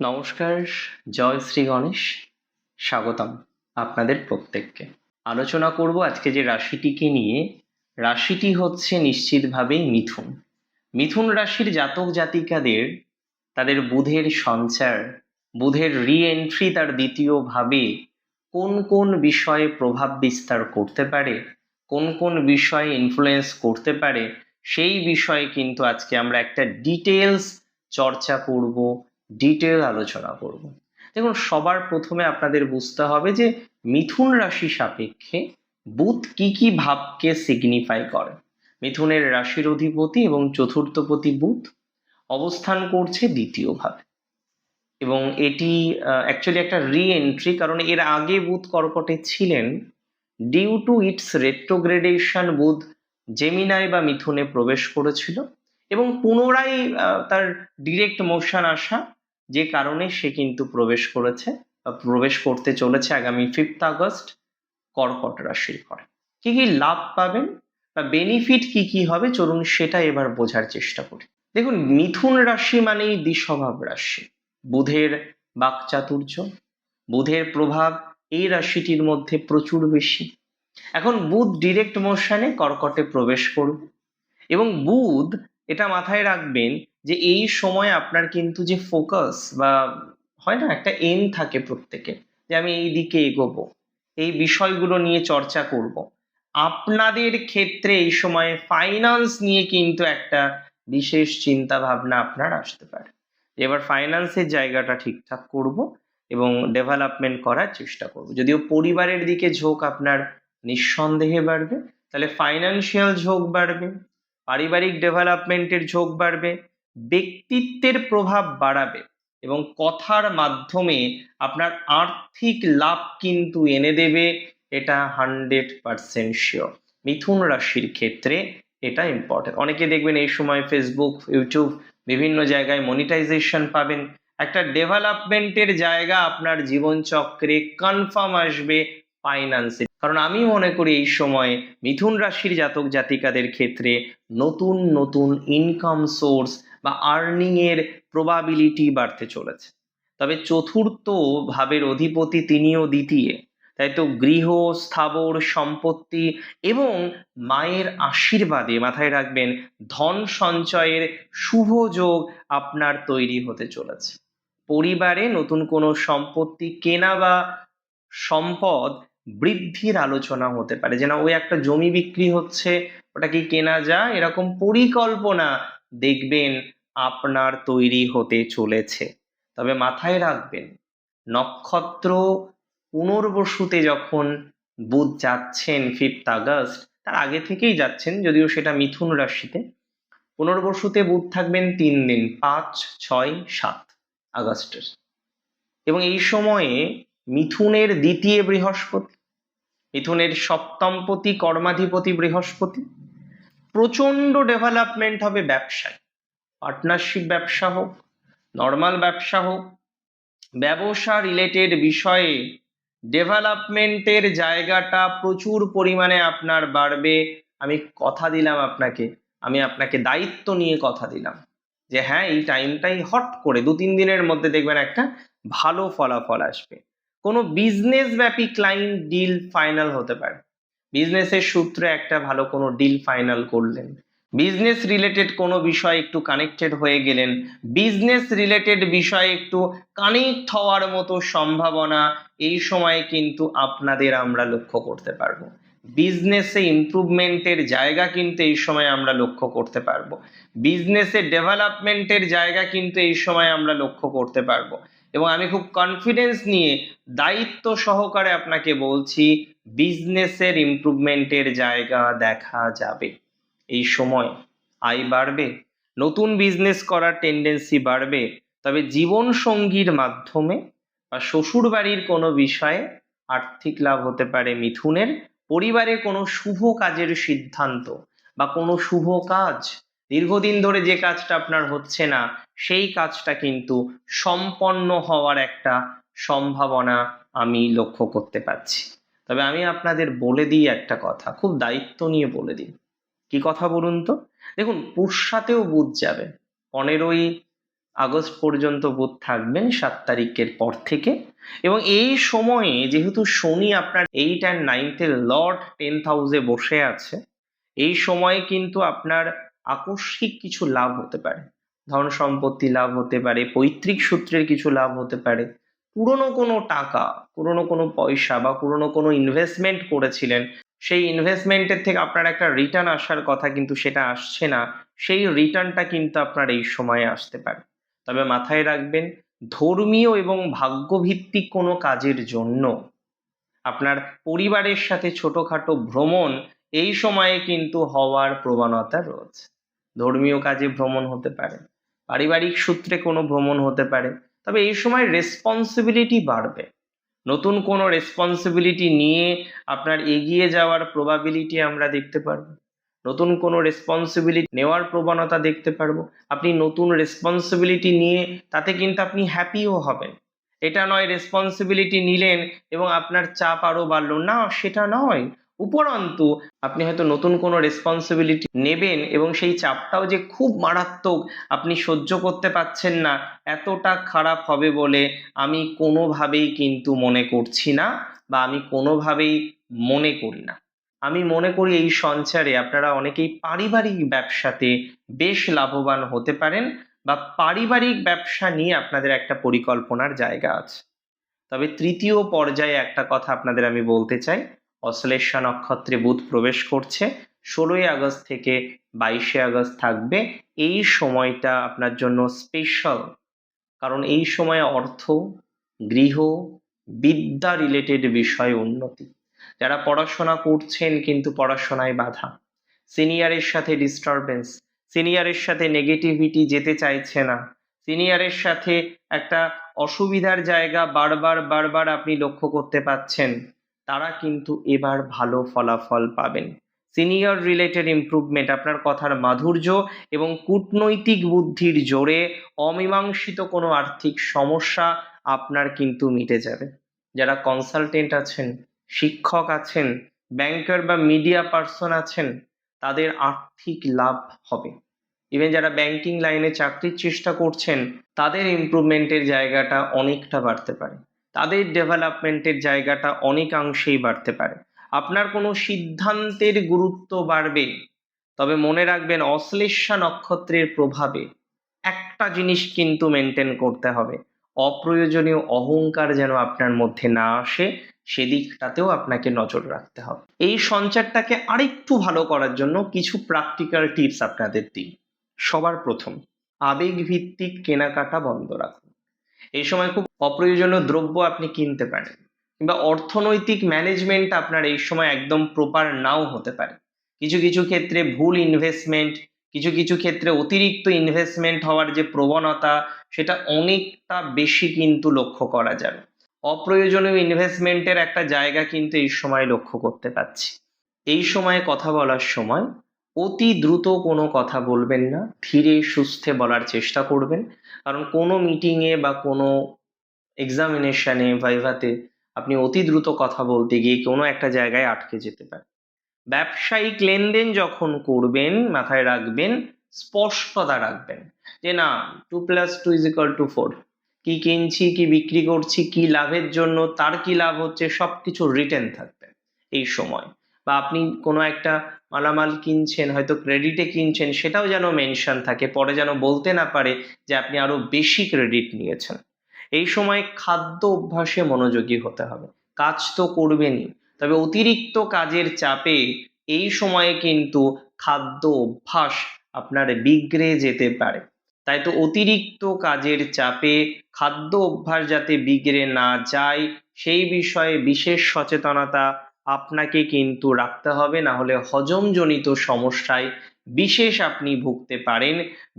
নমস্কার, জয় শ্রী গণেশ। স্বাগতম আপনাদের প্রত্যেককে। আলোচনা করব আজকে যে রাশিটিকে নিয়ে। রাশিটি হচ্ছে নিশ্চিতভাবেই মিথুন। মিথুন রাশির জাতক জাতিকাদের তাদের বুধের সঞ্চার, বুধের রি-এন্ট্রি তার দ্বিতীয় ভাবে কোন কোন বিষয়ে প্রভাব বিস্তার করতে পারে, কোন কোন বিষয়ে ইনফ্লুয়েন্স করতে পারে, সেই বিষয়ে কিন্তু আজকে আমরা একটা ডিটেলস চর্চা করব, ডিটেল আলোচনা করব। দেখুন, সবার প্রথমে আপনাদের বুঝতে হবে যে মিথুন রাশি সাপেক্ষে বুধ কি কি ভাবকে সিগনিফাই করে। মিথুনের রাশির অধিপতি এবং চতুর্থপতি বুধ অবস্থান করছে দ্বিতীয় ভাবে, এবং এটি অ্যাকচুয়ালি একটা রি এন্ট্রি, কারণ এর আগে বুধ কর্কটে ছিলেন। ডিউ টু ইটস রেট্রোগ্রেডেশন বুধ জেমিনাই বা মিথুনে প্রবেশ করেছিল, এবং পুনরায় তার ডিরেক্ট মোশন আসা, যে কারণে সে কিন্তু প্রবেশ করেছে বা প্রবেশ করতে চলেছে আগামী 5th আগস্ট কর্কট রাশির ঘরে। কি কি লাভ পাবেন বা বেনিফিট কি কি হবে, চলুন সেটা এবার বোঝার চেষ্টা করি। দেখুন, মিথুন রাশি মানেই দ্বিস্বভাব রাশি। বুধের বাকচাতুর্য, বুধের প্রভাব এই রাশিটির মধ্যে প্রচুর বেশি। এখন বুধ ডিরেক্ট মোশনে কর্কটে প্রবেশ করবে, এবং বুধ, এটা মাথায় রাখবেন যে এই সময় আপনার কিন্তু যে ফোকাস বা হয় না, একটা এম থাকে প্রত্যেকের, যে আমি এই দিকে এগোবো, এই বিষয়গুলো নিয়ে চর্চা করব। আপনাদের ক্ষেত্রে এই সময় ফাইন্যান্স নিয়ে কিন্তু একটা বিশেষ চিন্তা ভাবনা আপনার আসতে পারে। এবার ফাইন্যান্সের জায়গাটা ঠিকঠাক করব এবং ডেভেলপমেন্ট করার চেষ্টা করব। যদিও পরিবারের দিকে ঝোঁক আপনার নিঃসন্দেহে বাড়বে, তাহলে ফাইন্যান্সিয়াল ঝোঁক বাড়বে, পারিবারিক ডেভেলপমেন্টের ঝোঁক বাড়বে, ব্যক্তিত্বের প্রভাব বাড়াবে, এবং কথার মাধ্যমে আপনার আর্থিক লাভ কিন্তু এনে দেবে। এটা 100% শিওর। মিথুন রাশির ক্ষেত্রে এটা ইম্পর্টেন্ট। অনেকে দেখবেন এই সময় ফেসবুক, ইউটিউব, বিভিন্ন জায়গায় মনিটাইজেশন পাবেন। একটা ডেভেলপমেন্টের জায়গা আপনার জীবনচক্রে কনফার্ম আসবে ফাইন্যান্সে। কারণ আমি মনে করি এই সময় মিথুন রাশির জাতক জাতিকাদের ক্ষেত্রে নতুন নতুন ইনকাম সোর্স বা আর্নিং এর প্রবাবিলিটি বাড়তে চলেছে। তবে চতুর্থ ভাবের অধিপতি তিনিও দ্বিতীয়, তাই তো গৃহ, স্থাবর সম্পত্তি এবং মায়ের আশীর্বাদে, মাথায় রাখবেন, ধন সঞ্চয়ের শুভ যোগ আপনার তৈরি হতে চলেছে। পরিবারে নতুন কোনো সম্পত্তি কেনা বা সম্পদ বৃদ্ধির আলোচনা হতে পারে, যেন ওই একটা জমি বিক্রি হচ্ছে, ওটা কি কেনা যায়, এরকম পরিকল্পনা দেখবেন আপনার তৈরি হতে চলেছে। তবে মাথায় রাখবেন, নক্ষত্র পুনর্বসুতে যখন বুধ যাচ্ছেন 5th আগস্ট, তার আগে থেকেই যাচ্ছেন, যদিও সেটা মিথুন রাশিতে। পুনর্বসুতে বুধ থাকবেন 3 দিন, 5, 6, 7 আগস্টের। এবং এই সময়ে মিথুনের দ্বিতীয় বৃহস্পতি, মিথুনের সপ্তমপতি কর্মাধিপতি বৃহস্পতি, প্রচন্ড ডেভেলপমেন্ট হবে ব্যবসায়। পার্টনারশিপ ব্যবসা হোক, নর্মাল ব্যবসা হোক, ব্যবসা রিলেটেড বিষয়ে ডেভেলপমেন্টের জায়গাটা প্রচুর পরিমাণে আপনার বাড়বে। আমি কথা দিলাম আপনাকে, আমি আপনাকে দায়িত্ব নিয়ে কথা দিলাম যে হ্যাঁ, এই টাইমটাই হট করে 2-3 দিনের মধ্যে দেখবেন একটা ভালো ফলাফল আসবে। কোনো বিজনেস ব্যাপী ক্লায়েন্ট ডিল ফাইনাল হতে পারে। বিজনেসের সূত্রে একটা ভালো কোনো ডিল ফাইনাল করলেন, বিজনেস রিলেটেড কোনো বিষয় একটু কানেক্টেড হয়ে গেলেন, বিজনেস রিলেটেড বিষয়ে একটু কানেক্ট হওয়ার মতো সম্ভাবনা এই সময়ে কিন্তু আপনাদের আমরা লক্ষ্য করতে পারবো। বিজনেসে ইমপ্রুভমেন্টের জায়গা কিন্তু এই সময় আমরা লক্ষ্য করতে পারবো। বিজনেসে ডেভেলপমেন্টের জায়গা কিন্তু এই সময় আমরা লক্ষ্য করতে পারবো। এবং আমি খুব কনফিডেন্স নিয়ে দায়িত্ব সহকারে আপনাকে বলছি, বিজনেসের ইমপ্রুভমেন্টের জায়গা দেখা যাবে। এই সময় আয় বাড়বে, নতুন বিজনেস করার টেন্ডেন্সি বাড়বে। তবে জীবন সঙ্গীর মাধ্যমে বা শ্বশুর বাড়ির কোনো বিষয়ে আর্থিক লাভ হতে পারে মিথুনের। পরিবারে কোনো শুভ কাজের সিদ্ধান্ত বা কোনো শুভ কাজ, দীর্ঘদিন ধরে যে কাজটা আপনার হচ্ছে না, সেই কাজটা কিন্তু সম্পন্ন হওয়ার একটা সম্ভাবনা আমি লক্ষ্য করতে পারছি। তবে আমি আপনাদের বলে দিই একটা কথা, খুব দায়িত্ব নিয়ে বলে দিই। কি কথা বলুন তো? দেখুন, পুষ্যাতেও বুধ যাবে 15ই আগস্ট পর্যন্ত বুধ থাকবেন 7 তারিখের পর থেকে। এবং এই সময়ে যেহেতু শনি আপনার 8 and 9 লর্ড 10th হাউসে বসে আছে, এই সময়ে কিন্তু আপনার আকস্মিক কিছু লাভ হতে পারে। ধন সম্পত্তি লাভ হতে পারে, পৈতৃক সূত্রের কিছু লাভ হতে পারে, পুরনো কোনো টাকা, পুরনো কোনো পয়সা বা পুরনো কোনো ইনভেস্টমেন্ট করেছিলেন, সেই ইনভেস্টমেন্টের থেকে আপনার একটা রিটার্ন আসার কথা কিন্তু সেটা আসছে না, সেই রিটার্নটা কিন্তু আপনার এই সময়ে আসতে পারে। তবে মাথায় রাখবেন, ধর্মীয় এবং ভাগ্যভিত্তিক কোনো কাজের জন্য আপনার পরিবারের সাথে ছোটখাটো ভ্রমণ এই সময়ে কিন্তু হওয়ার প্রবণতা রয়েছে। ধর্মীয় কাজে ভ্রমণ হতে পারে, পারিবারিক সূত্রে কোনো ভ্রমণ হতে পারে। তবে এই সময় রেসপন্সিবিলিটি বাড়বে, নতুন কোনো রেসপন্সিবিলিটি নিয়ে আপনার এগিয়ে যাওয়ার প্রবাবিলিটি আমরা দেখতে পারবো, নতুন কোনো রেসপন্সিবিলিটি নেওয়ার প্রবণতা দেখতে পারবো। আপনি নতুন রেসপন্সিবিলিটি নিয়ে তাতে কিন্তু আপনি হ্যাপিও হবেন। এটা নয় রেসপন্সিবিলিটি নিলেন এবং আপনার চাপ আরো বাড়লো, না সেটা নয়। উপরন্তু আপনি হয়তো নতুন কোনো রেসপন্সিবিলিটি নেবেন এবং সেই চাপটাও যে খুব মারাত্মক, আপনি সহ্য করতে পারছেন না, এতটা খারাপ হবে বলে আমি কোনোভাবেই কিন্তু মনে করছি না, বা আমি কোনোভাবেই মনে করি না। আমি মনে করি এই সঞ্চারে আপনারা অনেকেই পারিবারিক ব্যবসাতে বেশ লাভবান হতে পারেন, বা পারিবারিক ব্যবসা নিয়ে আপনাদের একটা পরিকল্পনার জায়গা আছে। তবে তৃতীয় পর্যায়ে একটা কথা আপনাদের আমি বলতে চাই, অশ্লেষা নক্ষত্রে বুধ প্রবেশ করছে 16ই আগস্ট থেকে 22শে আগস্ট থাকবে। এই সময়টা আপনার জন্য স্পেশাল, কারণ এই সময়ে অর্থ, গৃহ, বিদ্যা রিলেটেড বিষয়ে উন্নতি। যারা পড়াশোনা করছেন কিন্তু পড়াশোনায় বাধা, সিনিয়রের সাথে ডিস্টারবেন্স, সিনিয়রের সাথে নেগেটিভিটি যেতে চাইছে না, সিনিয়রের সাথে একটা অসুবিধার জায়গা বারবার বারবার আপনি লক্ষ্য করতে পাচ্ছেন, তারা কিন্তু এবার ভালো ফলাফল পাবেন। সিনিয়র রিলেটেড ইমপ্রুভমেন্ট, আপনার কথার মাধুর্য এবং কূটনৈতিক বুদ্ধির জোরে অমীমাংসিত কোনো আর্থিক সমস্যা আপনার কিন্তু মিটে যাবে। যারা কনসালটেন্ট আছেন, শিক্ষক আছেন, ব্যাংকার বা মিডিয়া পার্সন আছেন, তাদের আর্থিক লাভ হবে। ইভেন যারা ব্যাংকিং লাইনে চাকরির চেষ্টা করছেন, তাদের ইমপ্রুভমেন্টের জায়গাটা অনেকটা বাড়তে পারে, তাদের ডেভেলপমেন্টের জায়গাটা অনেকাংশেই বাড়তে পারে। আপনার কোনো সিদ্ধান্তের গুরুত্ব বাড়বে। তবে মনে রাখবেন, অশ্লেষা নক্ষত্রের প্রভাবে একটা জিনিস কিন্তু মেনটেন করতে হবে, অপ্রয়োজনীয় অহংকার যেন আপনার মধ্যে না আসে, সেদিকটাতেও আপনাকে নজর রাখতে হবে। এই সঞ্চারটাকে আরেকটু ভালো করার জন্য কিছু প্র্যাকটিক্যাল টিপস আপনাদের দিই। সবার প্রথম, আবেগ ভিত্তিক কেনাকাটা বন্ধ রাখুন। এই সময় খুব অপ্রয়োজনীয় দ্রব্য আপনি কিনতে পারেন, কিংবা অর্থনৈতিক ম্যানেজমেন্ট আপনার এই সময় একদম প্রপার নাও হতে পারে। কিছু কিছু ক্ষেত্রে ভুল ইনভেস্টমেন্ট, কিছু কিছু ক্ষেত্রে অতিরিক্ত ইনভেস্টমেন্ট হওয়ার যে প্রবণতা, সেটা অনেকটা বেশি কিন্তু লক্ষ্য করা যাবে। অপ্রয়োজনীয় ইনভেস্টমেন্টের একটা জায়গা কিন্তু এই সময় লক্ষ্য করতে পাচ্ছি। এই সময়ে কথা বলার সময় অতি দ্রুত কোনো কথা বলবেন না, ধীরে সুস্থে বলার চেষ্টা করবেন। কারণ কোনো মিটিংয়ে বা কোনো এক্সামিনেশনে, ভাইভাতে আপনি অতি দ্রুত কথা বলতে গিয়ে কোনো একটা জায়গায় আটকে যেতে পারেন। ব্যবসায়িক লেনদেন যখন করবেন, মাথায় রাখবেন, স্পষ্টতা রাখবেন যে না, 2+2=4, কি কিনছি, কি বিক্রি করছি, কি লাভের জন্য, তার কি লাভ হচ্ছে, সবকিছু রিটেন থাকবে এই সময়। বা আপনি কোনো একটা মালামাল কিনছেন, হয়তো ক্রেডিটে কিনছেন, সেটাও যেন মেনশন থাকে, পরে যেন বলতে না পারে যে আপনি আরো বেশি ক্রেডিট নিয়েছেন। এই সময় খাদ্য অভ্যাসে মনোযোগী হতে হবে। কাজ তো করবেনই, তবে অতিরিক্ত কাজের চাপে এই সময়ে কিন্তু খাদ্য অভ্যাস আপনার বিগড়ে যেতে পারে। তাই তো অতিরিক্ত কাজের চাপে খাদ্য অভ্যাস যাতে বিগড়ে না যায়, সেই বিষয়ে বিশেষ সচেতনতা আপনাকে কিন্তু রাখতে হবে, না হলে হজমজনিত সমস্যায় বিশেষ আপনি ভুগতে পারেন,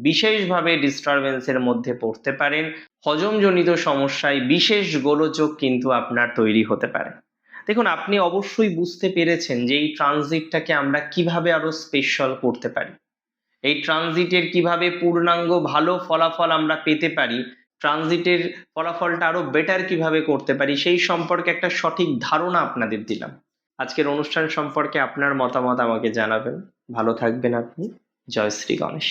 বিশেষভাবে ডিস্টারবেন্সের মধ্যে পড়তে পারেন। হজমজনিত সমস্যায় বিশেষ গোলযোগ কিন্তু আপনার তৈরি হতে পারে। দেখুন, আপনি অবশ্যই বুঝতে পেরেছেন যে এই ট্রানজিটটাকে আমরা কিভাবে আরো স্পেশাল করতে পারি, এই ট্রানজিটের কিভাবে পূর্ণাঙ্গ ভালো ফলাফল আমরা পেতে পারি, ট্রানজিটের ফলাফলটা আরো বেটার কিভাবে করতে পারি, সেই সম্পর্কে একটা সঠিক ধারণা আপনাদের দিলাম। আজকের অনুষ্ঠান সম্পর্কে আপনার মতামত আমাকে জানাবেন। ভালো থাকবেন আপনি। জয় শ্রী গণেশ।